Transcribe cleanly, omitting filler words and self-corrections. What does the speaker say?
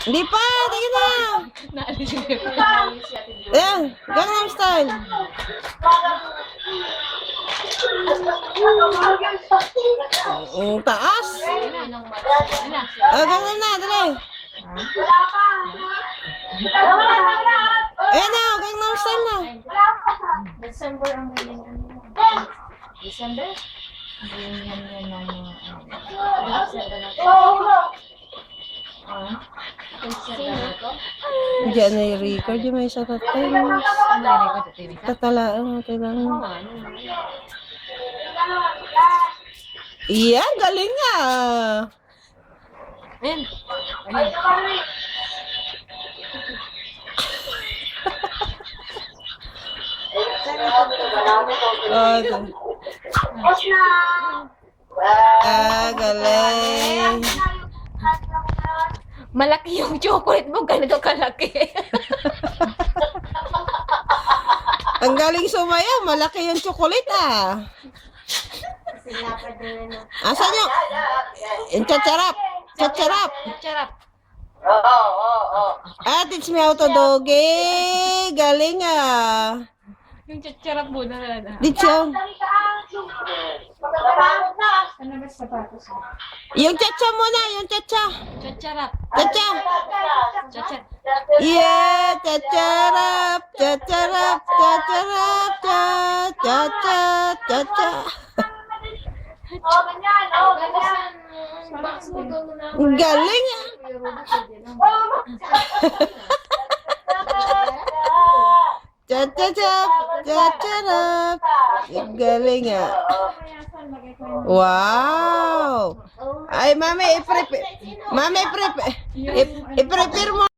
Hindi pa, tingin na. Ayan, Gangnam Style. Ang taas. Gangnam na, dali. Ayan na, Gangnam Style na. December ang ganyan. December? Ganyan yan ng Diyan na yung record, yung may sa tatay. Tatalaan, tatalaan. Iya, galing nga. Ayan. Galing. Malaki yung chocolate mo, ganito kalaki. Ang galing sumayaw, malaki yung chocolate ah. Asan yung? Yung chacharap. Chacharap. Charap. Teach me how to doge. Galing ah. Yung charap mo na. Teach you. Ano ba sapatos mo? Yung chacha mo na, yung chacha. Charap. Chacha. Chacharap. Yeah, chacharap, chacharap, chacharap, chacha, chacha. Galing ah. Chacharap, chacharap. Galing ah. Wow. Ay, mami, i-prepare. Mami, i-prepare mo.